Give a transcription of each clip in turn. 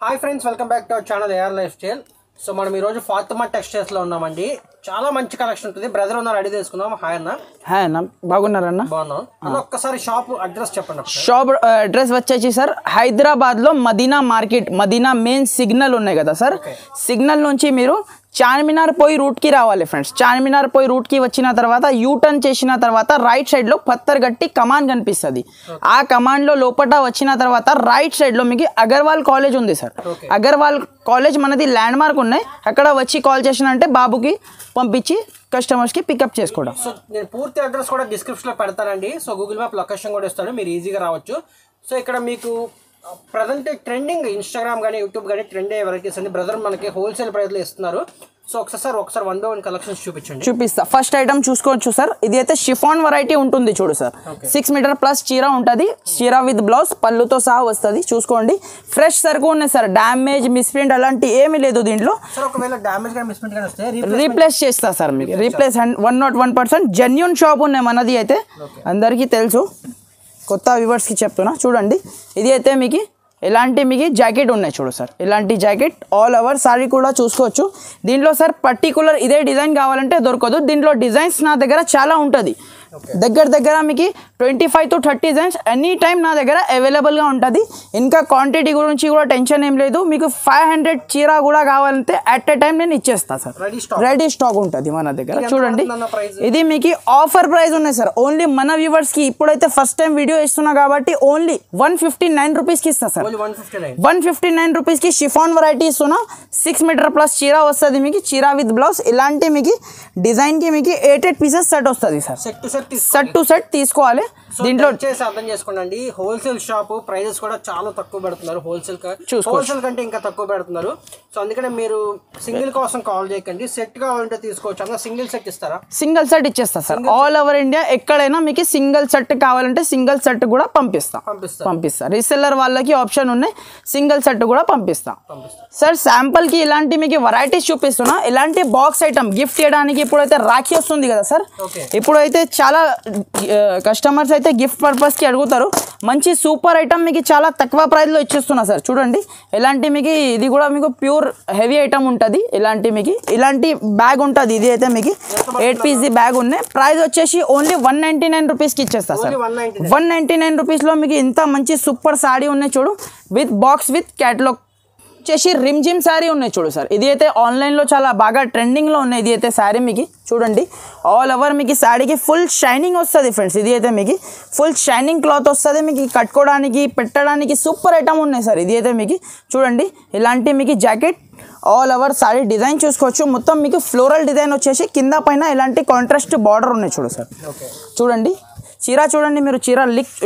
Hi friends, welcome back to our channel AR life style. So మనం ఈరోజు ఫాతిమా టెక్స్టైల్స్లో ఉన్నామండి. చాలా మంచి కలెక్షన్ ఉంటుంది. బ్రదర్ ఉన్నారు, రెడీ చేసుకుందాం. హాయ్ అన్న. హాయ్ అన్న, బాగున్నారన్న? బాగున్నాం అన్న. ఒక్కసారి షాప్ అడ్రస్ చెప్పండి. షాప్ అడ్రస్ వచ్చేసి సార్ హైదరాబాద్లో Madina market, Madina main signal ఉన్నాయి కదా సార్, సిగ్నల్ నుంచి మీరు చార్మినార్ పోయి రూట్కి రావాలి ఫ్రెండ్స్. చార్మినార్ పోయి రూట్కి వచ్చిన తర్వాత యూటర్న్ చేసిన తర్వాత రైట్ సైడ్లో పత్తర్ గట్టి కమాన్ కనిపిస్తుంది. ఆ కమాండ్లో లోపల వచ్చిన తర్వాత రైట్ సైడ్లో మీకు అగర్వాల్ కాలేజ్ ఉంది సార్. అగర్వాల్ కాలేజ్ మనది ల్యాండ్ మార్క్ ఉన్నాయి. అక్కడ వచ్చి కాల్ చేసినంటే బాబుకి పంపించి కస్టమర్స్కి పికప్ చేసుకోవడం. సో నేను పూర్తి అడ్రస్ కూడా డిస్క్రిప్షన్లో పెడతానండి. సో గూగుల్ మ్యాప్ లొకేషన్ కూడా ఇస్తాడు, మీరు ఈజీగా రావచ్చు. సో ఇక్కడ మీకు ప్రజెంట్ ట్రెండింగ్ ఇన్స్టాగ్రామ్ కానీ యూట్యూబ్ కానీ ట్రెండ్ అయ్యే వెరైటీస్ అండి. బ్రదర్ మనకి హోల్సేల్ ప్రైస్లో ఇస్తున్నారు. సో ఒకసారి 1 by 1 కలెక్షన్స్ చూపిస్తా. ఫస్ట్ ఐటమ్ చూసుకోవచ్చు సార్. ఇది అయితే షిఫాన్ వెరైటీ ఉంటుంది చూడు సార్. 6 మీటర్ ప్లస్ చీర ఉంటుంది. చీర విత్ బ్లౌజ్ పళ్ళుతో సహా వస్తుంది. చూసుకోండి, ఫ్రెష్ సరుకు ఉన్నాయి సార్. డ్యామేజ్ మిస్ప్రింట్ అలాంటి ఏమీ లేదు దీంట్లో. ఒకవేళ డ్యామేజ్ కానీ మిస్ప్రింట్ కానీ వస్తే రీప్లేస్ చేస్తా సార్. మీకు రీప్లేస్ 101% జెన్యూన్ షాప్ ఉన్నాయి మనది అయితే, అందరికీ తెలుసు. కొత్త వ్యూవర్స్కి చెప్తున్నా చూడండి. ఇది అయితే మీకు ఇలాంటి మీకు జాకెట్ ఉన్నాయి చూడు సార్. ఇలాంటి జాకెట్ ఆల్ ఓవర్ సారీ కూడా చూసుకోవచ్చు. దీంట్లో సార్ పర్టికులర్ ఇదే డిజైన్ కావాలంటే దొరకదు. దీంట్లో డిజైన్స్ నా దగ్గర చాలా ఉంటుంది. దగ్గర మీకు 25 to 30 డిజైన్స్ ఎనీ టైం నా దగ్గర అవైలబుల్గా ఉంటుంది. ఇంకా క్వాంటిటీ గురించి కూడా టెన్షన్ ఏం లేదు. మీకు 500 చీర కూడా కావాలంటే అట్ ఎ టైం నేను ఇచ్చేస్తాను సార్. రెడీ స్టాక్ ఉంటుంది మన దగ్గర. చూడండి, ఇది మీకు ఆఫర్ ప్రైస్ ఉన్నాయి సార్. ఓన్లీ మన వ్యూవర్స్కి ఇప్పుడైతే ఫస్ట్ టైం వీడియో ఇస్తున్నా కాబట్టి ఓన్లీ 159 రూపీస్కి ఇస్తా సార్. 159 రూపీస్కి షిఫాన్ వెరైటీ ఇస్తున్నా. 6 మీటర్ ప్లస్ చీర వస్తుంది మీకు, చీర విత్ బ్లౌజ్. ఇలాంటి మీకు డిజైన్కి మీకు 8 పీసెస్ సెట్ వస్తుంది సార్. సెట్ టు సెట్ తీసుకోవాలి. దీంట్లో అర్థం చేసుకోండి, హోల్సేల్ షాప్ ప్రైజెస్ కూడా చాలా తక్కువ పెడుతున్నారు. హోల్సేల్ కంటే ఇంకా తక్కువ పెడుతున్నారు. సో అందుకనే మీరు సింగిల్ కోసం కాల్ చేయకండి. సెట్ కావాలంటే తీసుకోవచ్చు. అన్న సింగిల్ సెట్ ఇస్తారా? సింగిల్ సెట్ ఇచ్చేస్తా సార్. ఆల్ ఓవర్ ఇండియా ఎక్కడైనా మీకు సింగిల్ సెట్ కావాలంటే సింగిల్ సెట్ కూడా పంపిస్తా. రీసెల్లర్ వాళ్ళకి ఆప్షన్ ఉన్నాయి, సింగిల్ సెట్ కూడా పంపిస్తా సార్. శాంపుల్ కి ఇలాంటి మీకు వెరైటీస్ చూపిస్తున్నా. ఇలాంటి బాక్స్ ఐటమ్ గిఫ్ట్ చేయడానికి ఇప్పుడైతే రాఖీ వస్తుంది కదా సార్. ఇప్పుడైతే చాలా కస్టమర్స్ అయితే గిఫ్ట్ పర్పస్ కి అడుగుతారు. మంచి సూపర్ ఐటమ్ మీకు చాలా తక్కువ ప్రైస్ లో ఇచ్చేస్తున్నా సార్. చూడండి, ఇలాంటి మీకు ఇది కూడా మీకు ప్యూర్ హెవీ ఐటమ్ ఉంటుంది. ఇలాంటి బ్యాగ్ ఉంటుంది. ఇది అయితే మీకు 8 పీస్ బ్యాగ్ ఉన్నాయి. ప్రైస్ వచ్చేసి ఓన్లీ 199 రూపీస్కి ఇచ్చేస్తా సార్. 199 రూపీస్లో మీకు ఇంత మంచి సూపర్ సారీ ఉన్నాయి చూడు, విత్ బాక్స్ విత్ క్యాటలాగ్ వచ్చేసి రిమ్ జిమ్ శారీ ఉన్నాయి చూడు సార్. ఇది అయితే ఆన్లైన్లో చాలా బాగా ట్రెండింగ్లో ఉన్నాయి. ఇది అయితే శారీ మీకు చూడండి, ఆల్ ఓవర్ మీకు శారీకి ఫుల్ షైనింగ్ వస్తుంది ఫ్రెండ్స్. ఇది అయితే మీకు ఫుల్ షైనింగ్ క్లాత్ వస్తుంది. మీకు కట్టుకోవడానికి పెట్టడానికి సూపర్ ఐటమ్ ఉన్నాయి సార్. ఇది అయితే మీకు చూడండి, ఇలాంటి మీకు jacket all over sorry design చూసుకోవచ్చు. మొత్తం మీకు ఫ్లోరల్ డిజైన్ వచ్చేసి కింద పైన ఇలాంటి కాంట్రాస్ట్ బార్డర్ ఉన్నాయి చూడు సార్. చూడండి, చీర చూడండి, మీరు చీర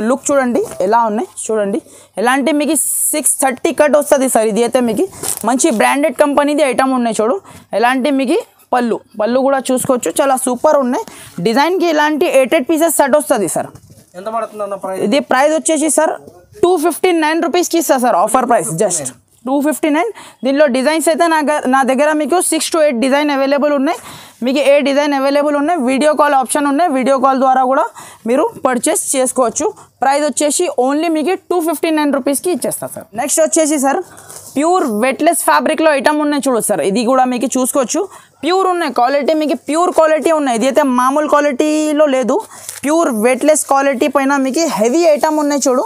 లుక్ చూడండి ఎలా ఉన్నాయి చూడండి. ఇలాంటి మీకు 630 కట్ వస్తుంది సార్. ఇది అయితే మీకు మంచి బ్రాండెడ్ కంపెనీది ఐటమ్ ఉన్నాయి చూడు. ఇలాంటి మీకు పళ్ళు కూడా చూసుకోవచ్చు, చాలా సూపర్ ఉన్నాయి. డిజైన్కి ఇలాంటి 8 పీసెస్ సెట్ వస్తుంది సార్. ఎంత పడుతుంది ప్రైస్? ఇది ప్రైస్ వచ్చేసి సార్ 259 రూపీస్కి ఇస్తా సార్. Offer price just 259. దీనిలో డిజైన్స్ అయితే నా దగ్గర మీకు 6 to 8 డిజైన్ అవైలబుల్ ఉన్నాయి. మీకు 8 డిజైన్ అవైలబుల్ ఉన్నాయి. వీడియో కాల్ ఆప్షన్ ఉన్నాయి. వీడియో కాల్ ద్వారా కూడా మీరు పర్చేస్ చేసుకోవచ్చు. ప్రైస్ వచ్చేసి ఓన్లీ మీకు 259 రూపీస్కి ఇచ్చేస్తా సార్. నెక్స్ట్ వచ్చేసి సార్ ప్యూర్ వెట్లెస్ ఫ్యాబ్రిక్లో ఐటమ్ ఉన్నాయి చూడు సార్. ఇది కూడా మీకు చూసుకోవచ్చు. ప్యూర్ ఉన్నాయి క్వాలిటీ, మీకు ప్యూర్ క్వాలిటీ ఉన్నాయి. ఇది అయితే మామూలు క్వాలిటీలో లేదు, ప్యూర్ వెట్లెస్ క్వాలిటీ పైన మీకు హెవీ ఐటమ్ ఉన్నాయి చూడు.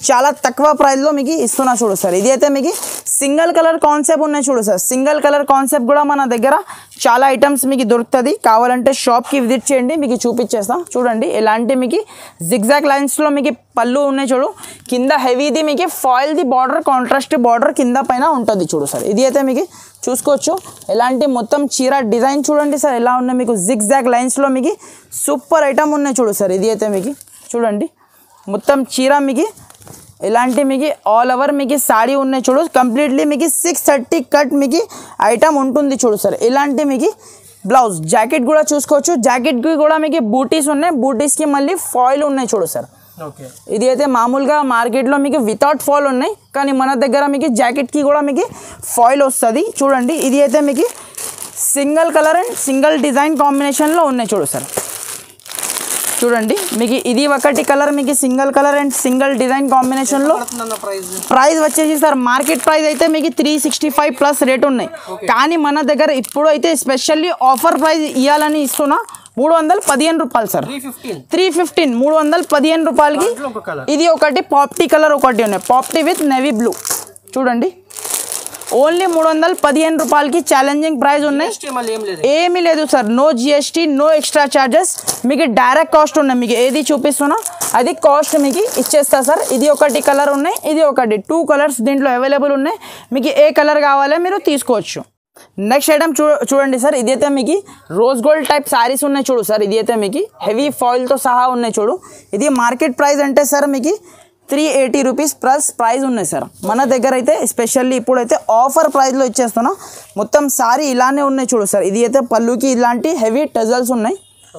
చాలా తక్కువ ప్రైస్లో మీకు ఇస్తున్నా చూడు సార్. ఇది అయితే మీకు సింగిల్ కలర్ కాన్సెప్ట్ ఉన్నాయి చూడు సార్. సింగిల్ కలర్ కాన్సెప్ట్ కూడా మన దగ్గర చాలా ఐటమ్స్ మీకు దొరుకుతుంది. కావాలంటే షాప్కి విజిట్ చేయండి, మీకు చూపించేస్తాం. చూడండి, ఇలాంటి మీకు జిగ్జాగ్ లైన్స్లో మీకు పళ్ళు ఉన్నాయి చూడు. కింద హెవీది మీకు ఫాయిల్ది బార్డర్, కాంట్రాస్ట్ బార్డర్ కింద పైన ఉంటుంది చూడు సార్. ఇది అయితే మీకు చూసుకోవచ్చు. ఇలాంటి మొత్తం చీర డిజైన్ చూడండి సార్ ఎలా ఉన్నాయి. మీకు జిగ్జాగ్ లైన్స్లో మీకు సూపర్ ఐటమ్ ఉన్నాయి చూడు సార్. ఇది అయితే మీకు చూడండి, మొత్తం చీర మీకు ఇలాంటి మీకు ఆల్ ఓవర్ మీకు సారీ ఉన్నాయి చూడు. కంప్లీట్లీ మీకు 630 కట్ మీకు ఐటమ్ ఉంటుంది చూడు సార్. ఇలాంటి మీకు బ్లౌజ్ జాకెట్ కూడా చూసుకోవచ్చు. జాకెట్కి కూడా మీకు బూటీస్ ఉన్నాయి. బూటీస్కి మళ్ళీ ఫాయిల్ ఉన్నాయి చూడు సార్. ఇది అయితే మామూలుగా మార్కెట్లో మీకు వితౌట్ ఫాయిల్ ఉన్నాయి, కానీ మన దగ్గర మీకు జాకెట్కి కూడా మీకు ఫాయిల్ వస్తుంది చూడండి. ఇది అయితే మీకు single colour and single design కాంబినేషన్లో ఉన్నాయి చూడు సార్. చూడండి మీకు ఇది ఒకటి కలర్, మీకు single colour and single design కాంబినేషన్లో ప్రైస్ వచ్చేసి సార్ మార్కెట్ ప్రైస్ అయితే మీకు 365 ప్లస్ రేట్ ఉన్నాయి. కానీ మన దగ్గర ఇప్పుడు అయితే స్పెషల్లీ ఆఫర్ ప్రైస్ ఇవ్వాలని ఇస్తున్నా 315 రూపాయలు సార్. 315 315 రూపాయలకి ఇది ఒకటి పాప్టీ కలర్ ఒకటి ఉన్నాయి, పాప్టీ విత్ నేవీ బ్లూ. చూడండి ఓన్లీ 315 రూపాయలకి ఛాలెంజింగ్ ప్రైస్ ఉన్నాయి. ఏమీ లేదు sir, no GST, no extra charges, మీకు డైరెక్ట్ కాస్ట్ ఉన్నాయి. మీకు ఏది చూపిస్తున్నా అది కాస్ట్ మీకు ఇచ్చేస్తా సార్. ఇది ఒకటి కలర్ ఉన్నాయి, ఇది ఒకటి 2 కలర్స్ దీంట్లో అవైలబుల్ ఉన్నాయి. మీకు ఏ కలర్ కావాలో మీరు తీసుకోవచ్చు. నెక్స్ట్ ఐటమ్ చూడండి సార్, ఇదైతే మీకు రోజ్ గోల్డ్ టైప్ శారీస్ ఉన్నాయి చూడు సార్. ఇది అయితే మీకు హెవీ ఫాయిల్తో సహా ఉన్నాయి చూడు. ఇది మార్కెట్ ప్రైస్ అంటే సార్ మీకు 380 రూపీస్ ప్లస్ ప్రైస్ ఉన్నాయి సార్. మన దగ్గర అయితే స్పెషల్లీ ఇప్పుడైతే ఆఫర్ ప్రైస్లో ఇచ్చేస్తున్నాం. మొత్తం సారీ ఇలానే ఉన్నాయి చూడు సార్. ఇది అయితే పళ్ళుకి ఇలాంటి హెవీ టజల్స్ ఉన్నాయి,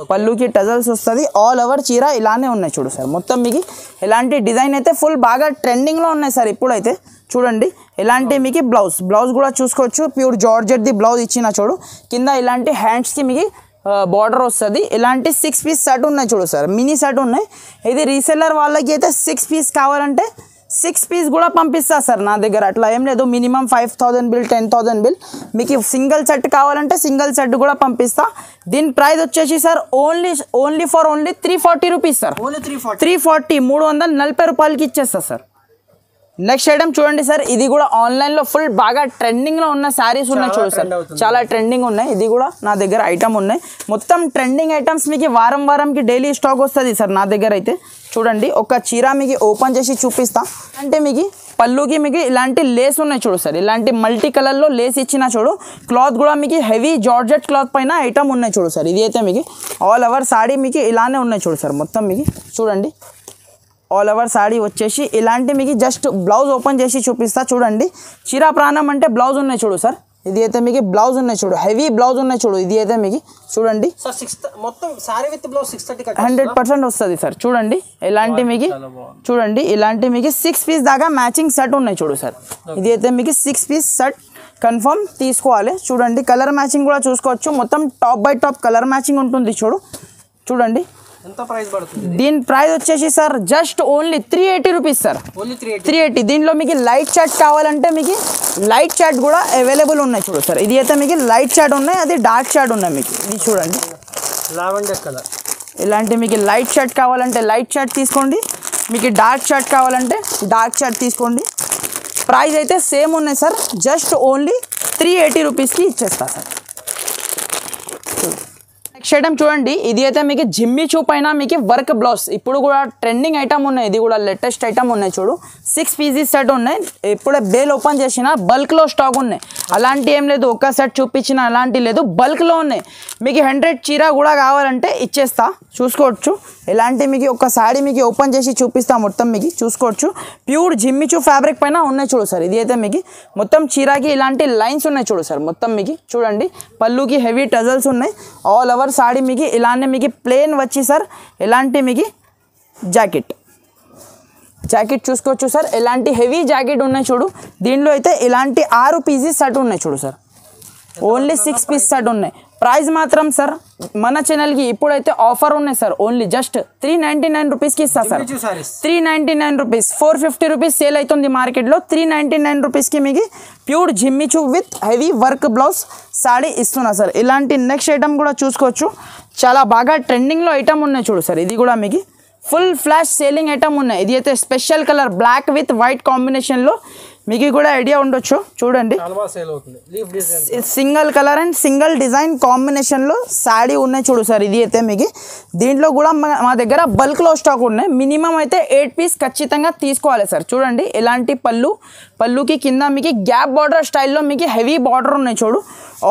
పళ్ళుకి టజల్స్ వస్తుంది. ఆల్ ఓవర్ చీర ఇలానే ఉన్నాయి చూడు సార్. మొత్తం మీకు ఇలాంటి డిజైన్ అయితే ఫుల్ బాగా ట్రెండింగ్లో ఉన్నాయి సార్ ఇప్పుడైతే. చూడండి ఇలాంటి మీకు బ్లౌజ్ కూడా చూసుకోవచ్చు. ప్యూర్ జార్జెట్ది బ్లౌజ్ ఇచ్చిన చూడు. కింద ఇలాంటి హ్యాండ్స్కి మీకు బార్డర్ వస్తుంది. ఇలాంటి 6 పీస్ సెట్ ఉన్నాయి చూడు సార్, మినీ సెట్ ఉన్నాయి. ఇది రీసెల్లర్ వాళ్ళకి అయితే 6 పీస్ కావాలంటే 6 పీస్ కూడా పంపిస్తా సార్ నా దగ్గర. అట్లా ఏం లేదు, మినిమం 5000 బిల్ 10,000 బిల్. మీకు సింగిల్ సెట్ కావాలంటే సింగిల్ సెట్ కూడా పంపిస్తా. దీని ప్రైస్ వచ్చేసి సార్ ఓన్లీ 340 రూపీస్ సార్. 340 రూపాయలకి ఇచ్చేస్తా సార్. నెక్స్ట్ ఐటమ్ చూడండి సార్, ఇది కూడా ఆన్లైన్లో ఫుల్ బాగా ట్రెండింగ్లో ఉన్న శారీస్ ఉన్నాయి చూడు సార్. చాలా ట్రెండింగ్ ఉన్నాయి. ఇది కూడా నా దగ్గర ఐటమ్ ఉన్నాయి. మొత్తం ట్రెండింగ్ ఐటమ్స్ మీకు వారంకి డైలీ స్టాక్ వస్తుంది సార్ నా దగ్గర అయితే. చూడండి ఒక చీర మీకు ఓపెన్ చేసి చూపిస్తా. అంటే మీకు పళ్ళుకి మీకు ఇలాంటి లేస్ ఉన్నాయి చూడు సార్. ఇలాంటి మల్టీ కలర్లో లేస్ ఇచ్చిన చూడు. క్లాత్ కూడా మీకు హెవీ జార్జెట్ క్లాత్ పైన ఐటమ్ ఉన్నాయి చూడు సార్. ఇది అయితే మీకు ఆల్ ఓవర్ సాడీ మీకు ఇలానే ఉన్నాయి చూడు సార్. మొత్తం మీకు చూడండి ఆల్ ఓవర్ సాడీ వచ్చేసి ఇలాంటి మీకు జస్ట్ బ్లౌజ్ ఓపెన్ చేసి చూపిస్తా. చూడండి చీరా ప్రాణం అంటే బ్లౌజ్ ఉన్నాయి చూడు సార్. ఇది అయితే మీకు బ్లౌజ్ ఉన్నాయి చూడు, హెవీ బ్లౌజ్ ఉన్నాయి చూడు. ఇది అయితే మీకు చూడండి 100% వస్తుంది సార్. చూడండి ఇలాంటి మీకు చూడండి ఇలాంటి మీకు 6 పీస్ దాకా మ్యాచింగ్ సెట్ ఉన్నాయి చూడు సార్. ఇది అయితే మీకు 6 పీస్ సెట్ కన్ఫర్మ్ తీసుకోవాలి. చూడండి కలర్ మ్యాచింగ్ కూడా చూసుకోవచ్చు. మొత్తం top by top colour matching ఉంటుంది చూడు. చూడండి ఎంత ప్రైస్ పడుతుంది? దీని ప్రైస్ వచ్చేసి sir just only 380 rupees sir. 380. దీంట్లో మీకు లైట్ చాట్ కావాలంటే మీకు లైట్ చాట్ కూడా అవైలబుల్ ఉన్నాయి చూడు సార్. ఇది అయితే మీకు లైట్ చాట్ ఉన్నాయి, అది డార్క్ చాట్ ఉన్నాయి మీకు. ఇది చూడండి లావెండర్ కలర్. ఇలాంటి మీకు లైట్ చాట్ కావాలంటే లైట్ చాట్ తీసుకోండి, మీకు డార్క్ చాట్ కావాలంటే డార్క్ చాట్ తీసుకోండి. ప్రైస్ అయితే సేమ్ ఉన్నాయి సార్. జస్ట్ ఓన్లీ 380 రూపీస్కి ఇచ్చేస్తా సార్. నెక్స్ట్ ఐటమ్ చూడండి, ఇది అయితే మీకు జిమ్మి చూ పైన మీకు వర్క్ బ్లౌజ్ ఇప్పుడు కూడా ట్రెండింగ్ ఐటమ్ ఉన్నాయి. ఇది కూడా లేటెస్ట్ ఐటమ్ ఉన్నాయి చూడు. 6 పీసెస్ సెట్ ఉన్నాయి. ఇప్పుడే బేల్ ఓపెన్ చేసిన బల్క్లో స్టాక్ ఉన్నాయి. అలాంటి ఏం లేదు, ఒక్క సెట్ చూపించిన అలాంటి లేదు, బల్క్లో ఉన్నాయి. మీకు 100 చీర కూడా కావాలంటే ఇచ్చేస్తా. చూసుకోవచ్చు ఇలాంటి మీకు ఒక సారీ మీకు ఓపెన్ చేసి చూపిస్తా. మొత్తం మీకు చూసుకోవచ్చు ప్యూర్ జిమ్మిచూ ఫ్యాబ్రిక్ పైన ఉన్నాయి చూడు సార్. ఇది అయితే మీకు మొత్తం చీరకి ఇలాంటి లైన్స్ ఉన్నాయి చూడు సార్. మొత్తం మీకు చూడండి పళ్ళుకి హెవీ టజల్స్ ఉన్నాయి. ఆల్ ఓవర్ సారీ మీకు ఇలానే మీకు ప్లేన్ వచ్చి సార్ ఇలాంటి మీకు జాకెట్ చూసుకోవచ్చు సార్. ఇలాంటి హెవీ జాకెట్ ఉన్నాయి చూడు. దీనిలో అయితే ఇలాంటి 6 పీసెస్ సెట్ ఉన్నాయి చూడు సార్. ఓన్లీ 6 పీస్ సెట్ ఉన్నాయి. ప్రైస్ మాత్రం సార్ మన ఛానల్కి ఇప్పుడైతే ఆఫర్ ఉన్నాయి సార్. ఓన్లీ జస్ట్ 399 రూపీస్కి ఇస్తా సార్. 399 రూపీస్. 450 రూపీస్ సేల్ అవుతుంది మార్కెట్లో. 399 రూపీస్కి మీకు pure Jimmy Choo with heavy work blouse saree ఇస్తున్నా సార్. ఇలాంటి నెక్స్ట్ ఐటమ్ కూడా చూసుకోవచ్చు. చాలా బాగా ట్రెండింగ్లో ఐటమ్ ఉన్నాయి చూడు సార్. ఇది కూడా మీకు ఫుల్ ఫ్లాష్ సేలింగ్ ఐటమ్ ఉన్నాయి. ఇది అయితే special colour black with white కాంబినేషన్లో మీకు కూడా ఐడియా ఉండొచ్చు. చూడండి single colour and single design కాంబినేషన్లో శాడీ ఉన్నాయి చూడు సార్. ఇది అయితే మీకు దీంట్లో కూడా మా దగ్గర బల్క్లో స్టాక్ ఉన్నాయి. మినిమం అయితే 8 పీస్ ఖచ్చితంగా తీసుకోవాలి సార్. చూడండి ఇలాంటి పళ్ళుకి కింద మీకు గ్యాప్ బార్డర్ స్టైల్లో మీకు హెవీ బార్డర్ ఉన్నాయి చూడు.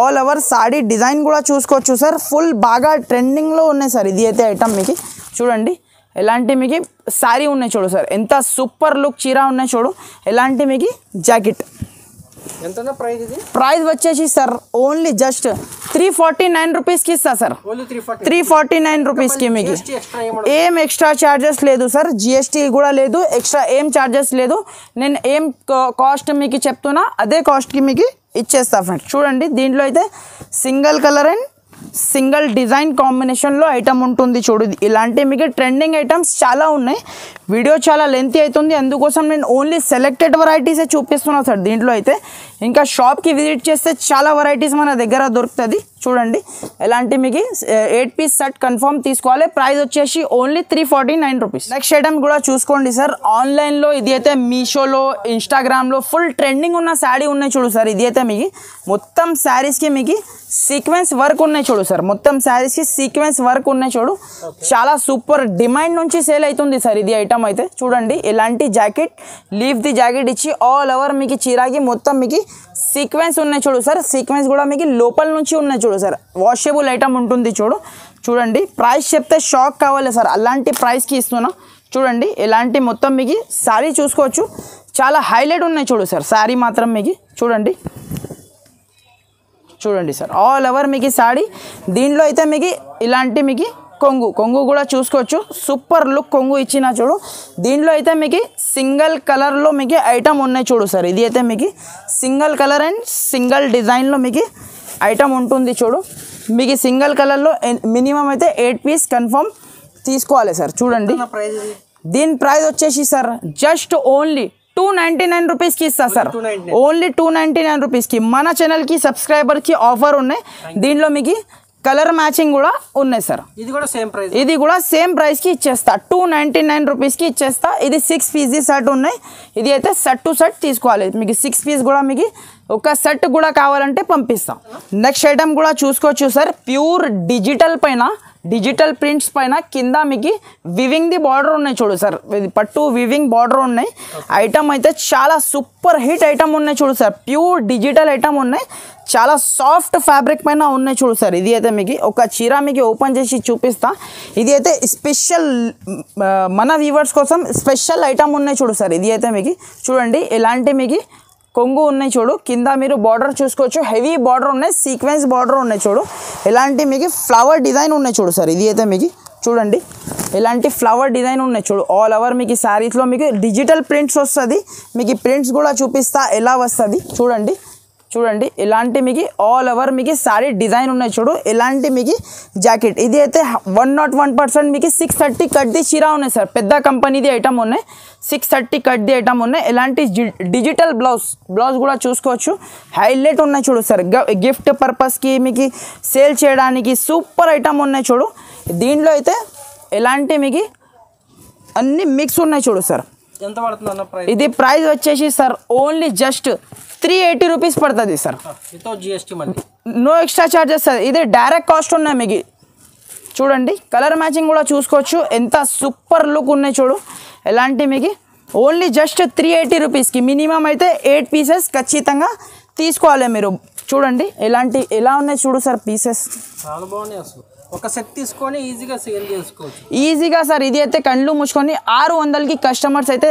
ఆల్ ఓవర్ శాడీ డిజైన్ కూడా చూసుకోవచ్చు సార్. ఫుల్ బాగా ట్రెండింగ్లో ఉన్నాయి సార్. ఇది అయితే ఐటమ్ మీకు చూడండి ఎలాంటి మీకు శారీ ఉన్నాయి చూడు సార్. ఎంత సూపర్ లుక్ చీర ఉన్నాయి చూడు. ఎలాంటి మీకు జాకెట్ ఎంత ప్రైస్? ఇది ప్రైస్ వచ్చేసి సార్ ఓన్లీ జస్ట్ 349 రూపీస్కి ఇస్తా సార్. 349 రూపీస్కి మీకు ఏం ఎక్స్ట్రా ఛార్జెస్ లేదు సార్. జిఎస్టీ కూడా లేదు, ఎక్స్ట్రా ఏం ఛార్జెస్ లేదు. నేను ఏం కాస్ట్ మీకు చెప్తున్నా అదే కాస్ట్కి మీకు ఇచ్చేస్తా ఫ్రెండ్స్. చూడండి దీంట్లో అయితే single colour and single design కాంబినేషన్లో ఐటమ్ ఉంటుంది చూడు. ఇలాంటి మీకు ట్రెండింగ్ ఐటమ్స్ చాలా ఉన్నాయి. వీడియో చాలా లెంతీ అవుతుంది, అందుకోసం నేను ఓన్లీ సెలెక్టెడ్ వెరైటీసే చూపిస్తున్నాను సార్. దీంట్లో అయితే ఇంకా షాప్కి విజిట్ చేస్తే చాలా వెరైటీస్ మన దగ్గర దొరుకుతుంది. చూడండి ఎలాంటి మీకు 8 పీస్ సెట్ కన్ఫర్మ్ తీసుకోవాలి. ప్రైస్ వచ్చేసి ఓన్లీ 349 రూపీస్. నెక్స్ట్ ఐటమ్ కూడా చూసుకోండి సార్. ఆన్లైన్లో ఇది అయితే మీషోలో, ఇన్స్టాగ్రామ్లో ఫుల్ ట్రెండింగ్ ఉన్న శారీ ఉన్నాయి చూడు సార్. ఇది అయితే మీకు మొత్తం శారీస్కి మీకు సీక్వెన్స్ వర్క్ ఉన్నాయి చూడు సార్. మొత్తం శారీస్కి సీక్వెన్స్ వర్క్ ఉన్నాయి చూడు. చాలా సూపర్ డిమాండ్ నుంచి సేల్ అవుతుంది సార్ ఇది ఐటమ్ అయితే. చూడండి ఎలాంటి జాకెట్, లీవ్ ది జాకెట్ ఇచ్చి ఆల్ ఓవర్ మీకు చీరాకి మొత్తం మీకు సీక్వెన్స్ ఉన్నాయి చూడు సార్. సీక్వెన్స్ కూడా మీకు లోపల నుంచి ఉన్నాయి చూడు సార్. వాషబుల్ ఐటమ్ ఉంటుంది చూడు. చూడండి ప్రైస్ చెప్తే షాక్ కావాలి సార్, అలాంటి ప్రైస్కి ఇస్తున్నా. చూడండి ఎలాంటి మొత్తం మీకు శారీ చూసుకోవచ్చు. చాలా హైలైట్ ఉన్నాయి చూడు సార్ శారీ మాత్రం మీకు. చూడండి చూడండి సార్ ఆల్ ఓవర్ మీకు శారీ. దీంట్లో అయితే మీకు ఇలాంటి మీకు కొంగు కూడా చూసుకోవచ్చు. సూపర్ లుక్ కొంగు ఇచ్చిన చూడు. దీంట్లో అయితే మీకు సింగిల్ కలర్లో మీకు ఐటమ్ ఉన్నాయి చూడు సార్. ఇది అయితే మీకు సింగిల్ కలర్ అండ్ సింగిల్ డిజైన్లో మీకు ఐటమ్ ఉంటుంది చూడు. మీకు సింగిల్ కలర్లో మినిమం అయితే 8 పీస్ కన్ఫర్మ్ తీసుకోవాలి సార్. చూడండి దీని ప్రైస్ వచ్చేసి సార్ జస్ట్ ఓన్లీ 299 రూపీస్కి ఇస్తా సార్. ఓన్లీ 299 రూపీస్కి మన ఛానల్కి సబ్స్క్రైబర్కి ఆఫర్ ఉన్నాయి. దీంట్లో మీకు కలర్ మ్యాచింగ్ కూడా ఉన్నాయి సార్. ఇది కూడా సేమ్ ప్రైస్, ఇది కూడా సేమ్ ప్రైస్కి ఇచ్చేస్తా. 299 రూపీస్కి ఇచ్చేస్తా. ఇది 6 పీస్ సెట్ ఉన్నాయి. ఇది అయితే సెట్ టు సెట్ తీసుకోవాలి. మీకు 6 పీస్ కూడా మీకు ఒక సెట్ కూడా కావాలంటే పంపిస్తాం. నెక్స్ట్ ఐటమ్ కూడా చూసుకోవచ్చు సార్. ప్యూర్ డిజిటల్ పైన, డిజిటల్ ప్రింట్స్ పైన కింద మీకు వివింగ్ ది బార్డర్ ఉన్నాయి చూడు సార్. ఇది పట్టు వివింగ్ బార్డర్ ఉన్నాయి. ఐటమ్ అయితే చాలా సూపర్ హిట్ ఐటమ్ ఉన్నాయి చూడు సార్. ప్యూర్ డిజిటల్ ఐటమ్ ఉన్నాయి. చాలా సాఫ్ట్ ఫ్యాబ్రిక్ పైన ఉన్నాయి చూడు సార్. ఇది అయితే మీకు ఒక చీర మీకు ఓపెన్ చేసి చూపిస్తా. ఇది అయితే స్పెషల్ మన వ్యూవర్స్ కోసం స్పెషల్ ఐటమ్ ఉన్నాయి చూడు సార్. ఇది అయితే మీకు చూడండి ఎలాంటి మీకు కొంగు ఉన్నాయి చూడు. కింద మీరు బార్డర్ చూసుకోవచ్చు. హెవీ బార్డర్ ఉన్నాయి, సీక్వెన్స్ బార్డర్ ఉన్నాయి చూడు. ఎలాంటి మీకు ఫ్లవర్ డిజైన్ ఉన్నాయి చూడు సార్. ఇది అయితే మీకు చూడండి ఎలాంటి ఫ్లవర్ డిజైన్ ఉన్నాయి చూడు. ఆల్ ఓవర్ మీకు శారీస్లో మీకు డిజిటల్ ప్రింట్స్ వస్తుంది. మీకు ప్రింట్స్ కూడా చూపిస్తా ఎలా వస్తుంది. చూడండి ఎలాంటి మీకు ఆల్ ఓవర్ మీకు శారీ డిజైన్ ఉన్నాయి చూడు. ఎలాంటి మీకు జాకెట్. ఇది అయితే 101% మీకు 630 కట్ది చీర ఉన్నాయి సార్. పెద్ద కంపెనీది ఐటమ్ ఉన్నాయి. 630 కట్ది ఐటమ్ ఉన్నాయి. ఎలాంటి డిజిటల్ బ్లౌజ్ కూడా చూసుకోవచ్చు. హైలైట్ ఉన్నాయి చూడు సార్. గిఫ్ట్ పర్పస్కి మీకు సేల్ చేయడానికి సూపర్ ఐటమ్ ఉన్నాయి చూడు. దీంట్లో అయితే ఎలాంటి మీకు అన్ని మిక్స్ ఉన్నాయి చూడు సార్. ఎంత పడుతుంది అన్న ప్రైస్? ఇది ప్రైస్ వచ్చేసి సార్ ఓన్లీ జస్ట్ 380 రూపీస్ పడుతుంది సార్. వితౌట్ జిఎస్టీ మళ్ళీ, నో ఎక్స్ట్రా చార్జెస్ సార్. ఇది డైరెక్ట్ కాస్ట్ ఉన్నాయి మీకు. చూడండి కలర్ మ్యాచింగ్ కూడా చూసుకోవచ్చు. ఎంత సూపర్ లుక్ ఉన్నాయి చూడు. ఎలాంటి మీకు ఓన్లీ జస్ట్ 380 రూపీస్కి మినిమం అయితే 8 పీసెస్ ఖచ్చితంగా తీసుకోవాలి మీరు. చూడండి ఎలా ఉన్నాయి చూడు సార్ పీసెస్. చాలా బాగున్నాయి అసలు. ఒక సెట్ తీసుకొని ఈజీగా సేల్ చేసుకోవచ్చు. ఈజీగా సార్. ఇది అయితే కళ్ళు మూసుకొని 600కి కస్టమర్స్ అయితే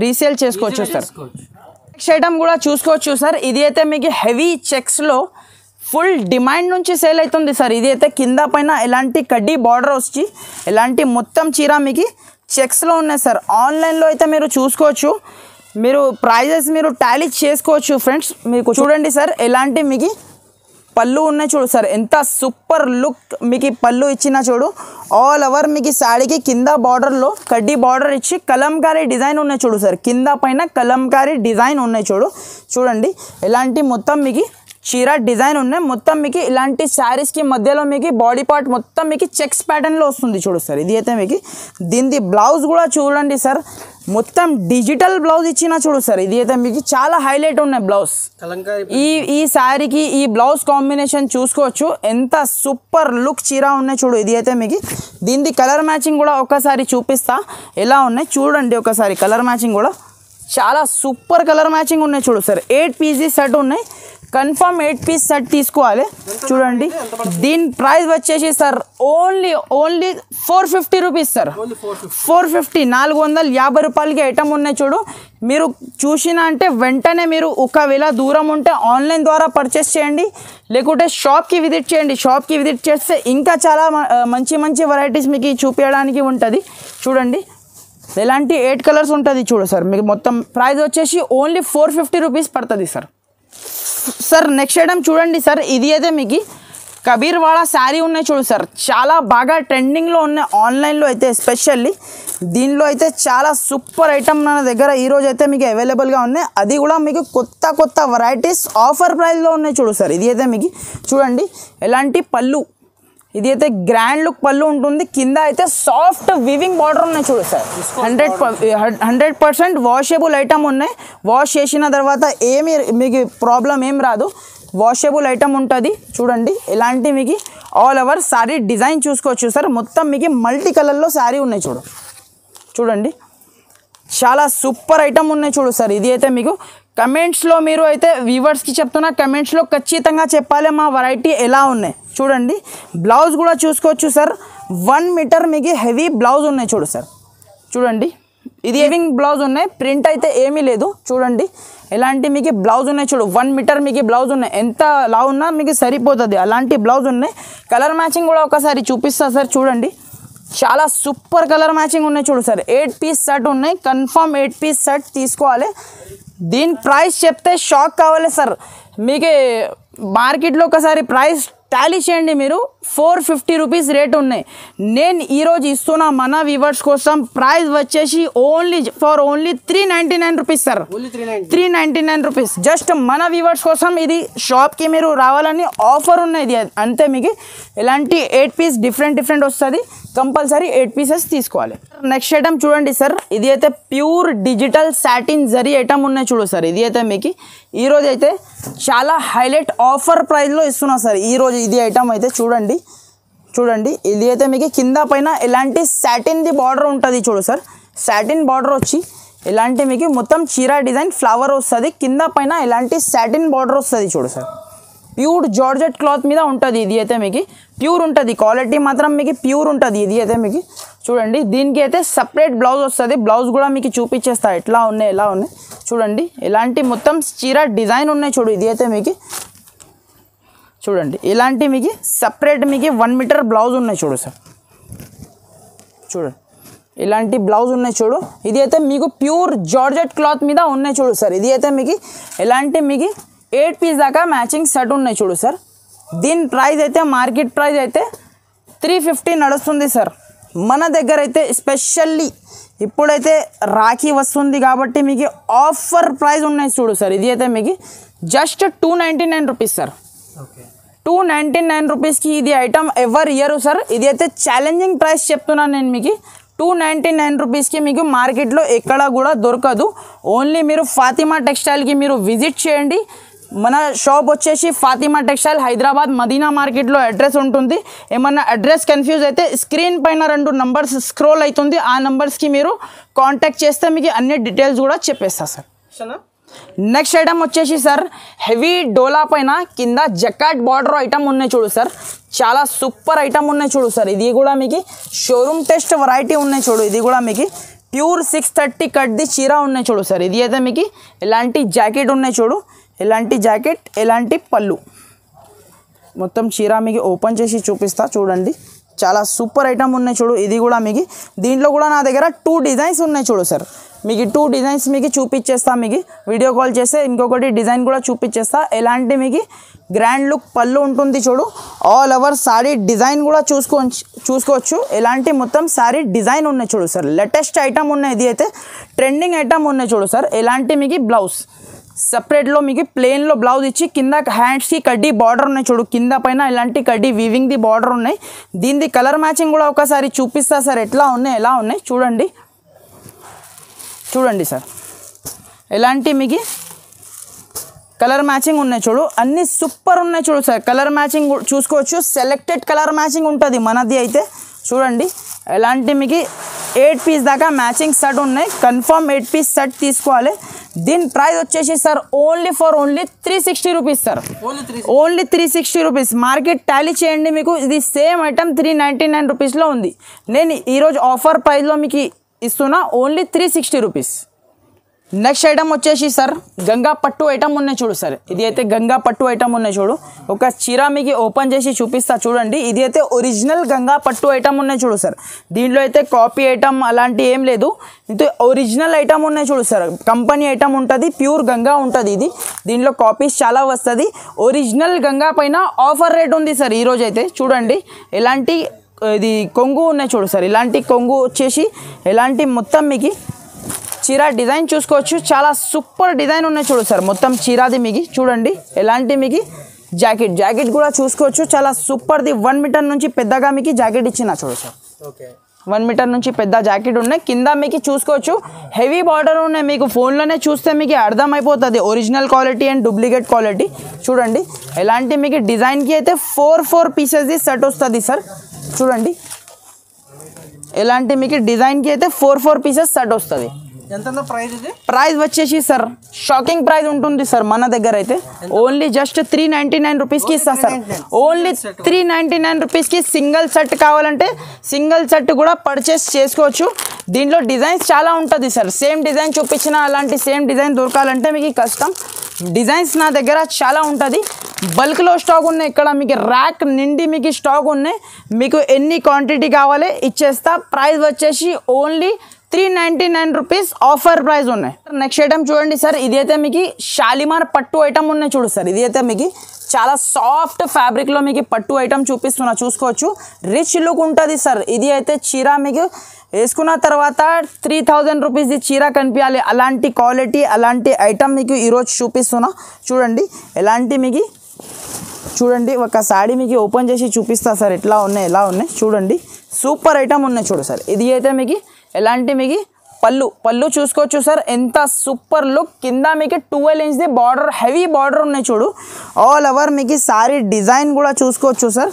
రీసేల్ చేసుకోవచ్చు సార్. నెక్స్ట్ ఐటమ్ కూడా చూసుకోవచ్చు సార్. ఇది అయితే మీకు హెవీ చెక్స్లో ఫుల్ డిమాండ్ నుంచి సేల్ అవుతుంది సార్. ఇది అయితే కింద పైన ఎలాంటి కడ్డీ బార్డర్ వచ్చి ఎలాంటి మొత్తం చీర మీకు చెక్స్లో ఉన్నాయి సార్. ఆన్లైన్లో అయితే మీరు చూసుకోవచ్చు. మీరు ప్రైజెస్ మీరు టాలీ చేసుకోవచ్చు ఫ్రెండ్స్. మీకు చూడండి సార్ ఎలాంటి మీకు పళ్ళు ఉన్నాయి చూడు సార్. ఎంత సూపర్ లుక్ మీకు పళ్ళు ఇచ్చిన చూడు. ఆల్ ఓవర్ మీకు శారీకి కింద బార్డర్లో కడ్డీ బార్డర్ ఇచ్చి కలంకారీ డిజైన్ ఉన్నాయి చూడు సార్. కింద పైన కలంకారీ డిజైన్ ఉన్నాయి చూడండి ఎలాంటి మొత్తం మీకు చీర డిజైన్ ఉన్నాయి. మొత్తం మీకు ఇలాంటి శారీస్కి మధ్యలో మీకు బాడీ పార్ట్ మొత్తం మీకు చెక్స్ ప్యాటర్న్లో వస్తుంది చూడు సార్. ఇది అయితే మీకు దీని బ్లౌజ్ కూడా చూడండి సార్. మొత్తం డిజిటల్ బ్లౌజ్ ఇచ్చిన చూడు సార్. ఇది అయితే మీకు చాలా హైలైట్ ఉన్నాయి బ్లౌజ్. ఈ శారీకి ఈ బ్లౌజ్ కాంబినేషన్ చూసుకోవచ్చు. ఎంత సూపర్ లుక్ చీర ఉన్నాయి చూడు. ఇది అయితే మీకు దీని కలర్ మ్యాచింగ్ కూడా ఒకసారి చూపిస్తా ఎలా ఉన్నాయి చూడండి. ఒకసారి కలర్ మ్యాచింగ్ కూడా చాలా సూపర్ కలర్ మ్యాచింగ్ ఉన్నాయి చూడు సార్. 8 పీసీ సెట్ ఉన్నాయి. కన్ఫర్మ్ 8 పీస్ సెట్ తీసుకోవాలి. చూడండి దీని ప్రైస్ వచ్చేసి సార్ ఓన్లీ 450 రూపీస్ సార్. 450 450 రూపాయలకి ఐటమ్ ఉన్నాయి చూడు. మీరు చూసిన అంటే వెంటనే మీరు ఒకవేళ దూరం ఉంటే ఆన్లైన్ ద్వారా పర్చేస్ చేయండి, లేకుంటే షాప్కి విజిట్ చేయండి. షాప్కి విజిట్ చేస్తే ఇంకా చాలా మంచి వెరైటీస్ మీకు చూపించడానికి ఉంటుంది. చూడండి ఎలాంటి 8 కలర్స్ ఉంటుంది చూడు సార్. మీకు మొత్తం ప్రైస్ వచ్చేసి ఓన్లీ 450 రూపీస్ పడుతుంది సార్. నెక్స్ట్ ఐటమ్ చూడండి సార్. ఇది అయితే మీకు కబీర్ వాడా శారీ ఉన్నాయి చూడు సార్, చాలా బాగా ట్రెండింగ్లో ఉన్నాయి ఆన్లైన్లో అయితే ఎస్పెషల్లీ. దీనిలో అయితే చాలా సూపర్ ఐటమ్ మన దగ్గర ఈరోజు అయితే మీకు అవైలబుల్గా ఉన్నాయి. అది కూడా మీకు కొత్త కొత్త వెరైటీస్ ఆఫర్ ప్రైస్లో ఉన్నాయి చూడు సార్. ఇది అయితే మీకు చూడండి ఎలాంటి పళ్ళు, ఇది అయితే గ్రాండ్ లుక్ పళ్ళు ఉంటుంది. కింద అయితే సాఫ్ట్ వివింగ్ బార్డర్ ఉన్నాయి చూడు సార్. 100% వాషబుల్ ఐటమ్ ఉన్నాయి. వాష్ చేసిన తర్వాత ఏమి మీకు ప్రాబ్లం ఏం రాదు, వాషబుల్ ఐటమ్ ఉంటుంది. చూడండి ఎలాంటి మీకు ఆల్ ఓవర్ శారీ డిజైన్ చూసుకోవచ్చు సార్. మొత్తం మీకు మల్టీ కలర్లో శారీ ఉన్నాయి చూడండి చాలా సూపర్ ఐటమ్ ఉన్నాయి చూడు సార్. ఇది అయితే మీకు కమెంట్స్లో మీరు అయితే వ్యూవర్స్కి చెప్తున్నా, కమెంట్స్లో ఖచ్చితంగా చెప్పాలి మా వెరైటీ ఎలా ఉన్నాయి. చూడండి బ్లౌజ్ కూడా చూసుకోవచ్చు సార్. 1 మీటర్ మీకు హెవీ బ్లౌజ్ ఉన్నాయి చూడు సార్. చూడండి ఇది హెవింగ్ బ్లౌజ్ ఉన్నాయి, ప్రింట్ అయితే ఏమీ లేదు. చూడండి ఎలాంటి మీకు బ్లౌజ్ ఉన్నాయి చూడు. 1 మీటర్ మీకు బ్లౌజ్ ఉన్నాయి, ఎంత లా ఉన్నా మీకు సరిపోతుంది అలాంటి బ్లౌజ్ ఉన్నాయి. కలర్ మ్యాచింగ్ కూడా ఒకసారి చూపిస్తా సార్. చూడండి చాలా సూపర్ కలర్ మ్యాచింగ్ ఉన్నాయి చూడు సార్. 8 పీస్ సెట్ ఉన్నాయి, కన్ఫర్మ్ 8 పీస్ సెట్ తీసుకోవాలి. దీని ప్రైస్ చెప్తే షాక్ కావాలి సార్. మీకు మార్కెట్లో ఒకసారి ప్రైస్ టాలీ చేయండి మీరు. 450 రూపీస్ రేట్ ఉన్నాయి. నేను ఈరోజు ఇస్తున్న మన వ్యూవర్స్ కోసం ప్రైస్ వచ్చేసి only 399 rupees sir. 399 rupees just మన వ్యూవర్స్ కోసం. ఇది షాప్కి మీరు రావాలని ఆఫర్ ఉన్నాయి ఇది అంతే. మీకు ఇలాంటి 8 పీస్ డిఫరెంట్ వస్తుంది, కంపల్సరీ 8 పీసెస్ తీసుకోవాలి. నెక్స్ట్ ఐటమ్ చూడండి సార్. ఇది అయితే pure digital satin zari item ఉన్నాయి చూడు సార్. ఇది అయితే మీకు ఈరోజు అయితే చాలా హైలైట్ ఆఫర్ ప్రైస్లో ఇస్తున్నా సార్ ఈరోజు. ఇది ఐటమ్ అయితే చూడండి ఇది అయితే మీకు కింద పైన ఎలాంటి సాటిన్ది బార్డర్ ఉంటుంది చూడు సార్. సాటిన్ బార్డర్ వచ్చి ఇలాంటి మీకు మొత్తం చీర డిజైన్ ఫ్లవర్ వస్తుంది, కింద పైన ఎలాంటి సాటిన్ బార్డర్ వస్తుంది చూడు సార్. ప్యూర్ జార్జెట్ క్లాత్ మీద ఉంటుంది. ఇది అయితే మీకు ప్యూర్ ఉంటుంది, క్వాలిటీ మాత్రం మీకు ప్యూర్ ఉంటుంది. ఇది అయితే మీకు చూడండి దీనికి అయితే సపరేట్ బ్లౌజ్ వస్తుంది. బ్లౌజ్ కూడా మీకు చూపించేస్తా ఎట్లా ఉన్నాయి ఎలా ఉన్నాయి. చూడండి ఎలాంటి మొత్తం చీర డిజైన్ ఉన్నాయి చూడు. ఇది అయితే మీకు చూడండి ఇలాంటి మీకు సపరేట్ మీకు 1 మీటర్ బ్లౌజ్ ఉన్నాయి చూడు సార్. చూడండి ఇలాంటి బ్లౌజ్ ఉన్నాయి చూడు. ఇది అయితే మీకు ప్యూర్ జార్జెట్ క్లాత్ మీద ఉన్నాయి చూడు సార్. ఇది అయితే మీకు ఎలాంటి మీకు 8 పీస్ దాకా మ్యాచింగ్ సెట్ ఉన్నాయి చూడు సార్. దీని ప్రైస్ అయితే మార్కెట్ ప్రైస్ అయితే 350 నడుస్తుంది సార్. మన దగ్గర అయితే స్పెషల్లీ ఇప్పుడైతే రాఖీ వస్తుంది కాబట్టి మీకు ఆఫర్ ప్రైస్ ఉన్నాయి చూడు సార్. ఇది అయితే మీకు జస్ట్ 299 రూపీస్ సార్. 299 రూపీస్కి ఇది ఐటమ్ ఎవరు ఇయరు సార్. ఇది అయితే ఛాలెంజింగ్ ప్రైస్ చెప్తున్నాను నేను మీకు. 299 రూపీస్కి మీకు మార్కెట్లో ఎక్కడ కూడా దొరకదు. ఓన్లీ మీరు ఫాతిమా టెక్స్టైల్కి మీరు విజిట్ చేయండి. మన షాప్ వచ్చేసి ఫాతిమా టెక్స్టైల్, హైదరాబాద్ మదీనా మార్కెట్లో అడ్రస్ ఉంటుంది. ఏమన్నా అడ్రస్ కన్ఫ్యూజ్ అయితే స్క్రీన్ పైన 2 నంబర్స్ స్క్రోల్ అవుతుంది, ఆ నంబర్స్కి మీరు కాంటాక్ట్ చేస్తే మీకు అన్ని డీటెయిల్స్ కూడా చెప్పేస్తా సార్. నెక్స్ట్ ఐటమ్ వచ్చేసి సార్ హెవీ డోలా పైన కింద జకాట్ బార్డర్ ఐటమ్ ఉన్నాయి చూడు సార్. చాలా సూపర్ ఐటమ్ ఉన్నాయి చూడు సార్. ఇది కూడా మీకు షోరూమ్ టెస్ట్ వెరైటీ ఉన్నాయి చూడు. ఇది కూడా మీకు ప్యూర్ 630 కట్ది చీర ఉన్నాయి చూడు సార్. ఇది అయితే మీకు ఎలాంటి జాకెట్ ఉన్నాయి చూడు. ఎలాంటి జాకెట్, ఎలాంటి పళ్ళు, మొత్తం చీర మీకు ఓపెన్ చేసి చూపిస్తా చూడండి. చాలా సూపర్ ఐటమ్ ఉన్నాయి చూడు. ఇది కూడా మీకు దీంట్లో కూడా నా దగ్గర 2 డిజైన్స్ ఉన్నాయి చూడు సార్. మీకు 2 డిజైన్స్ మీకు చూపించేస్తా. మీకు వీడియో కాల్ చేస్తే ఇంకొకటి డిజైన్ కూడా చూపించేస్తా. ఎలాంటి మీకు గ్రాండ్ లుక్ పళ్ళు ఉంటుంది చూడు. ఆల్ ఓవర్ సారీ డిజైన్ కూడా చూసుకోవచ్చు. ఎలాంటి మొత్తం సారీ డిజైన్ ఉన్నాయి చూడు సార్. లేటెస్ట్ ఐటమ్ ఉన్నాయి. ఇది అయితే ట్రెండింగ్ ఐటమ్ ఉన్నాయి చూడు సార్. ఎలాంటి మీకు బ్లౌజ్ సపరేట్లో మీకు ప్లెయిన్లో బ్లౌజ్ ఇచ్చి కింద హ్యాండ్స్కి కడ్డీ బార్డర్ ఉన్నాయి చూడు. కింద పైన ఇలాంటి కడ్డీ వీవింగ్ది బార్డర్ ఉన్నాయి. దీనిది కలర్ మ్యాచింగ్ కూడా ఒకసారి చూపిస్తా సార్ ఎట్లా ఉన్నాయి ఎలా ఉన్నాయి. చూడండి సార్ ఎలాంటి మీకు కలర్ మ్యాచింగ్ ఉన్నాయి చూడు. అన్నీ సూపర్ ఉన్నాయి చూడు సార్. కలర్ మ్యాచింగ్ చూసుకోవచ్చు. సెలెక్టెడ్ కలర్ మ్యాచింగ్ ఉంటుంది మనది అయితే. చూడండి ఎలాంటి మీకు 8 పీస్ దాకా మ్యాచింగ్ సెట్ ఉన్నాయి. కన్ఫర్మ్ 8 పీస్ సెట్ తీసుకోవాలి. దీని ప్రైస్ వచ్చేసి sir only 360 rupees sir. Only 360 rupees. Market Tally చేయండి. మీకు ఇది సేమ్ ఐటమ్ 399 రూపీస్లో ఉంది. నేను ఈరోజు ఆఫర్ ప్రైస్లో మీకు ఇస్తున్నా ఓన్లీ 360 రూపీస్. నెక్స్ట్ ఐటమ్ వచ్చేసి సార్ గంగా పట్టు ఐటమ్ ఉన్నాయి చూడు సార్. ఇది అయితే గంగా పట్టు ఐటమ్ ఉన్నాయి చూడు. ఒక చీర మీకు ఓపెన్ చేసి చూపిస్తా చూడండి. ఇది అయితే ఒరిజినల్ గంగా పట్టు ఐటమ్ ఉన్నాయి చూడు సార్. దీంట్లో అయితే కాపీ ఐటమ్ అలాంటి ఏం లేదు, ఇది ఒరిజినల్ ఐటమ్ ఉన్నాయి చూడు సార్. కంపెనీ ఐటమ్ ఉంటుంది, ప్యూర్ గంగా ఉంటుంది ఇది. దీంట్లో కాపీస్ చాలా వస్తుంది. ఒరిజినల్ గంగా పైన ఆఫర్ రేట్ ఉంది సార్ ఈరోజు అయితే. చూడండి ఎలాంటి ఇది కొంగు ఉన్నాయి చూడు సార్. ఇలాంటి కొంగు వచ్చేసి ఎలాంటి మొత్తం మీకు చీర డిజైన్ చూసుకోవచ్చు. చాలా సూపర్ డిజైన్ ఉన్నాయి చూడు సార్. మొత్తం చీరాది మీకు చూడండి. ఎలాంటి మీకు జాకెట్ కూడా చూసుకోవచ్చు. చాలా సూపర్ది. 1 మీటర్ నుంచి పెద్దగా మీకు జాకెట్ ఇచ్చిన చూడు సార్. ఓకే 1 మీటర్ నుంచి పెద్ద జాకెట్ ఉన్నాయి. కింద మీకు చూసుకోవచ్చు హెవీ బార్డర్ ఉన్నాయి. మీకు ఫోన్లోనే చూస్తే మీకు అర్థమైపోతుంది original quality and duplicate quality. చూడండి ఎలాంటి మీకు డిజైన్కి అయితే 4 పీసెస్ది సెట్ వస్తుంది సార్. చూడండి ఎలాంటి మీకు డిజైన్కి అయితే 4 పీసెస్ సెట్ వస్తుంది. ఎంత ప్రైస్ ఇది? ప్రైస్ వచ్చేసి సార్ షాకింగ్ ప్రైస్ ఉంటుంది సార్ మన దగ్గర అయితే. ఓన్లీ జస్ట్ 399 రూపీస్కి ఇస్తా సార్. ఓన్లీ 399 రూపీస్కి సింగిల్ సెట్ కావాలంటే సింగిల్ సెట్ కూడా పర్చేస్ చేసుకోవచ్చు. దీంట్లో డిజైన్స్ చాలా ఉంటుంది సార్. సేమ్ డిజైన్ చూపించిన అలాంటి సేమ్ డిజైన్ దొరకాలంటే మీకు కష్టం. డిజైన్స్ నా దగ్గర చాలా ఉంటుంది. బల్క్లో స్టాక్ ఉన్నాయి. ఇక్కడ మీకు ర్యాక్ నిండి మీకు స్టాక్ ఉన్నాయి. మీకు ఎన్ని క్వాంటిటీ కావాలి ఇచ్చేస్తా. ప్రైస్ వచ్చేసి ఓన్లీ 399 రూపీస్ ఆఫర్ ప్రైస్ ఉన్నాయి. నెక్స్ట్ ఐటమ్ చూడండి సార్. ఇది అయితే మీకు షాలిమార్ పట్టు ఐటమ్ ఉన్నాయి చూడు సార్. ఇది అయితే మీకు చాలా సాఫ్ట్ ఫ్యాబ్రిక్లో మీకు పట్టు ఐటమ్ చూపిస్తున్నా చూసుకోవచ్చు. రిచ్ లుక్ ఉంటుంది సార్. ఇది అయితే చీర మీకు వేసుకున్న తర్వాత 3000 రూపీస్ది చీర కనిపించాలి. అలాంటి క్వాలిటీ అలాంటి ఐటమ్ మీకు ఈరోజు చూపిస్తున్నా చూడండి. ఎలాంటి మీకు చూడండి ఒక సాడీ మీకు ఓపెన్ చేసి చూపిస్తా సార్. ఎట్లా ఉన్నాయి ఎలా ఉన్నాయి చూడండి. సూపర్ ఐటమ్ ఉన్నాయి చూడు సార్. ఇది అయితే మీకు ఎలాంటి మీకు పళ్ళు చూసుకోవచ్చు సార్. ఎంత సూపర్ లుక్. కింద మీకు 12 ఇంచ్ది బార్డర్ హెవీ బార్డర్ ఉన్నాయి చూడు. ఆల్ ఓవర్ మీకు సారీ డిజైన్ కూడా చూసుకోవచ్చు సార్.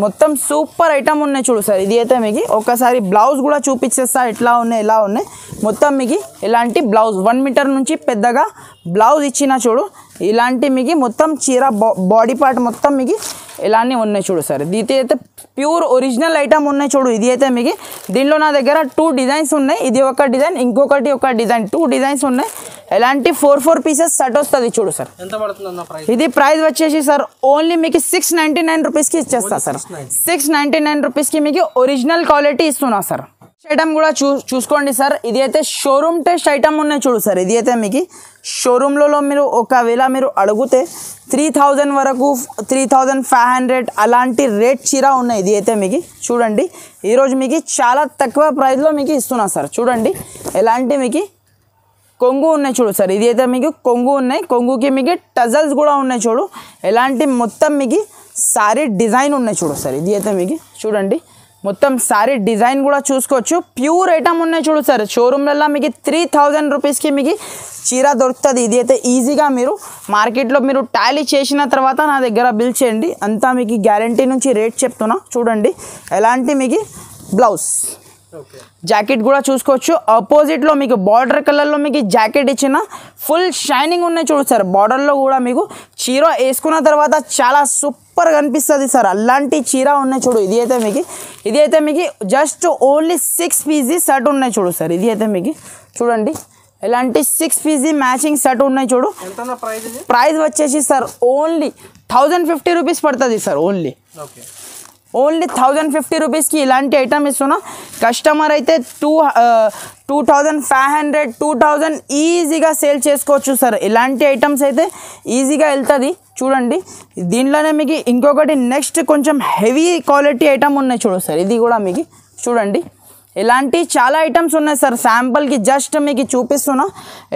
మొత్తం సూపర్ ఐటమ్ ఉన్నాయి చూడు సార్. ఇది అయితే మీకు ఒకసారి బ్లౌజ్ కూడా చూపించేస్తా ఎట్లా ఉన్నాయి ఎలా ఉన్నాయి. మొత్తం మీకు ఇలాంటి బ్లౌజ్ 1 మీటర్ నుంచి పెద్దగా బ్లౌజ్ ఇచ్చిన చూడు. ఇలాంటి మీకు మొత్తం చీర బాడీ పార్ట్ మొత్తం మీకు ఇలానే ఉన్నాయి చూడు సార్. ఇది అయితే ప్యూర్ ఒరిజినల్ ఐటమ్ ఉన్నాయి చూడు. ఇది అయితే మీకు దీనిలో నా దగ్గర 2 డిజైన్స్ ఉన్నాయి. ఇది ఒక డిజైన్ ఇంకొకటి ఒక డిజైన్ 2 డిజైన్స్ ఉన్నాయి. ఎలాంటి 4 పీసెస్ సెట్ వస్తుంది చూడు సార్. ఎంత పడుతుంది ప్రైస్? ఇది ప్రైస్ వచ్చేసి సార్ ఓన్లీ మీకు 699 రూపీస్కి ఇచ్చేస్తా సార్. 699 రూపీస్కి మీకు ఒరిజినల్ క్వాలిటీ ఇస్తున్నా సార్. ఐటమ్ కూడా చూసుకోండి సార్. ఇది అయితే షోరూమ్ టెస్ట్ ఐటమ్ ఉన్నాయి చూడు సార్. ఇది అయితే మీకు షోరూమ్లలో మీరు ఒకవేళ మీరు అడిగితే 3000 వరకు 3500 అలాంటి రేట్ చీర ఉన్నాయి. ఇది అయితే మీకు చూడండి ఈరోజు మీకు చాలా తక్కువ ప్రైస్లో మీకు ఇస్తున్నా సార్. చూడండి ఎలాంటి మీకు కొంగు ఉన్నాయి చూడు సార్. ఇది అయితే మీకు కొంగు ఉన్నాయి. కొంగుకి మీకు టజల్స్ కూడా ఉన్నాయి చూడు. ఎలాంటి మొత్తం మీకు సారీ డిజైన్ ఉన్నాయి చూడు సార్. ఇది అయితే మీకు చూడండి మొత్తం సారీ డిజైన్ కూడా చూసుకోవచ్చు. ప్యూర్ ఐటమ్ ఉన్నాయి చూడు సార్. షోరూమ్లలో మీకు 3000 రూపీస్కి మీకు చీర దొరుకుతుంది. ఇది అయితే ఈజీగా మీరు మార్కెట్లో మీరు టాలీ చేసిన తర్వాత నా దగ్గర బిల్ చేయండి. అంతా మీకు గ్యారంటీ నుంచి రేట్ చెప్తున్నా చూడండి. ఎలాంటి మీకు బ్లౌజ్ జాకెట్ కూడా చూసుకోవచ్చు. ఆపోజిట్లో మీకు బార్డర్ కలర్లో మీకు జాకెట్ ఇచ్చిన ఫుల్ షైనింగ్ ఉన్నాయి చూడు సార్. బార్డర్లో కూడా మీకు చీర వేసుకున్న తర్వాత చాలా సూపర్ కనిపిస్తుంది సార్. అలాంటి చీర ఉన్నాయి చూడు. ఇది అయితే మీకు జస్ట్ ఓన్లీ 6 పీస్ సెట్ ఉన్నాయి చూడు సార్. ఇది అయితే మీకు చూడండి ఎలాంటి 6 పీస్ మ్యాచింగ్ సెట్ ఉన్నాయి చూడు. ప్రైస్ వచ్చేసి సార్ ఓన్లీ 1050 రూపీస్ పడుతుంది సార్. ఓన్లీ 1050 రూపీస్కి ఇలాంటి ఐటమ్ ఇస్తున్నా. కస్టమర్ అయితే 2500 2000 ఈజీగా సేల్ చేసుకోవచ్చు సార్. ఇలాంటి ఐటమ్స్ అయితే ఈజీగా వెళ్తుంది చూడండి. దీంట్లోనే మీకు ఇంకొకటి నెక్స్ట్ కొంచెం హెవీ క్వాలిటీ ఐటమ్ ఉన్నాయి చూడు సార్. ఇది కూడా మీకు చూడండి ఇలాంటి చాలా ఐటమ్స్ ఉన్నాయి సార్. శాంపుల్కి జస్ట్ మీకు చూపిస్తున్నా.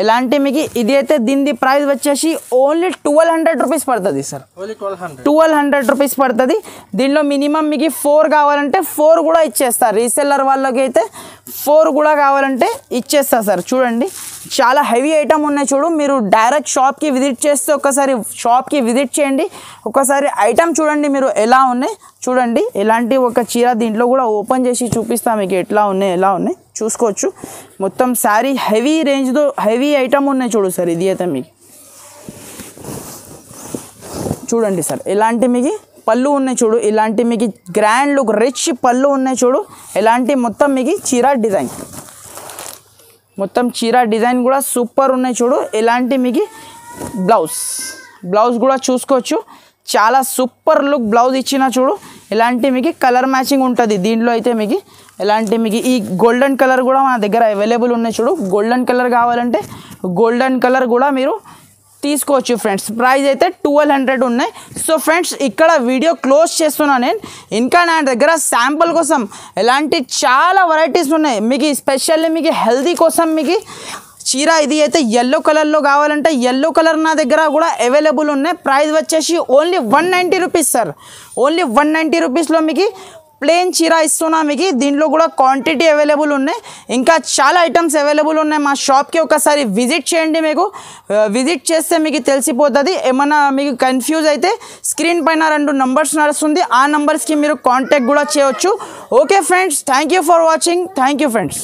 ఇలాంటి మీకు ఇది అయితే దీని ప్రైస్ వచ్చేసి ఓన్లీ 1200 రూపీస్ పడుతుంది సార్. 1200 రూపీస్ పడుతుంది. దీనిలో మినిమం మీకు 4 కావాలంటే 4 కూడా ఇచ్చేస్తారు. రీసెల్లర్ వాళ్ళకి అయితే 4 కూడా కావాలంటే ఇచ్చేస్తా సార్. చూడండి చాలా హెవీ ఐటమ్ ఉన్నాయి చూడు. మీరు డైరెక్ట్ షాప్కి విజిట్ చేస్తే ఒకసారి షాప్కి విజిట్ చేయండి. ఒకసారి ఐటమ్ చూడండి మీరు ఎలా ఉన్నాయి చూడండి. ఇలాంటి ఒక చీర దీంట్లో కూడా ఓపెన్ చేసి చూపిస్తా మీకు ఎట్లా ఉన్నాయి ఎలా ఉన్నాయి చూసుకోవచ్చు. మొత్తం శారీ హెవీ రేంజ్తో హెవీ ఐటమ్ ఉన్నాయి చూడు సార్. ఇది అయితే మీకు చూడండి సార్. ఇలాంటి మీకు పళ్ళు ఉన్నాయి చూడు. ఇలాంటి మీకు గ్రాండ్ లుక్ రిచ్ పళ్ళు ఉన్నాయి చూడు. ఇలాంటి మొత్తం మీకు చీర డిజైన్ మొత్తం చీర డిజైన్ కూడా సూపర్ ఉన్నాయి చూడు. ఎలాంటి మీకు బ్లౌజ్ కూడా చూసుకోవచ్చు, చాలా సూపర్ లుక్ బ్లౌజ్ ఇచ్చిన చూడు. ఎలాంటి మీకు కలర్ మ్యాచింగ్ ఉంటుంది దీంట్లో అయితే మీకు. ఎలాంటి మీకు ఈ గోల్డెన్ కలర్ కూడా మన దగ్గర అవైలబుల్ ఉన్నాయి చూడు. గోల్డెన్ కలర్ కావాలంటే గోల్డెన్ కలర్ కూడా మీరు తీసుకోవచ్చు ఫ్రెండ్స్. ప్రైస్ అయితే 1200 ఉన్నాయి. సో ఫ్రెండ్స్ ఇక్కడ వీడియో క్లోజ్ చేస్తున్నా నేను. ఇంకా నా దగ్గర శాంపుల్ కోసం ఎలాంటి చాలా వెరైటీస్ ఉన్నాయి మీకు. స్పెషల్లీ మీకు హెల్దీ కోసం మీకు చీర ఇది అయితే ఎల్లో కలర్లో కావాలంటే ఎల్లో కలర్ నా దగ్గర కూడా అవైలబుల్ ఉన్నాయి. ప్రైస్ వచ్చేసి ఓన్లీ 190 రూపీస్ సార్. ఓన్లీ 190 రూపీస్లో మీకు ప్లెయిన్ చీర ఇస్తున్నా మీకు. దీంట్లో కూడా క్వాంటిటీ అవైలబుల్ ఉన్నాయి, ఇంకా చాలా ఐటమ్స్ అవైలబుల్ ఉన్నాయి. మా షాప్కి ఒకసారి విజిట్ చేయండి. మీకు విజిట్ చేస్తే మీకు తెలిసిపోతుంది. ఏమన్నా మీకు కన్ఫ్యూజ్ అయితే స్క్రీన్ పైన 2 నంబర్స్ నడుస్తుంది, ఆ నంబర్స్కి మీరు కాంటాక్ట్ కూడా చేయవచ్చు. Okay friends, thank you for watching. Thank you friends.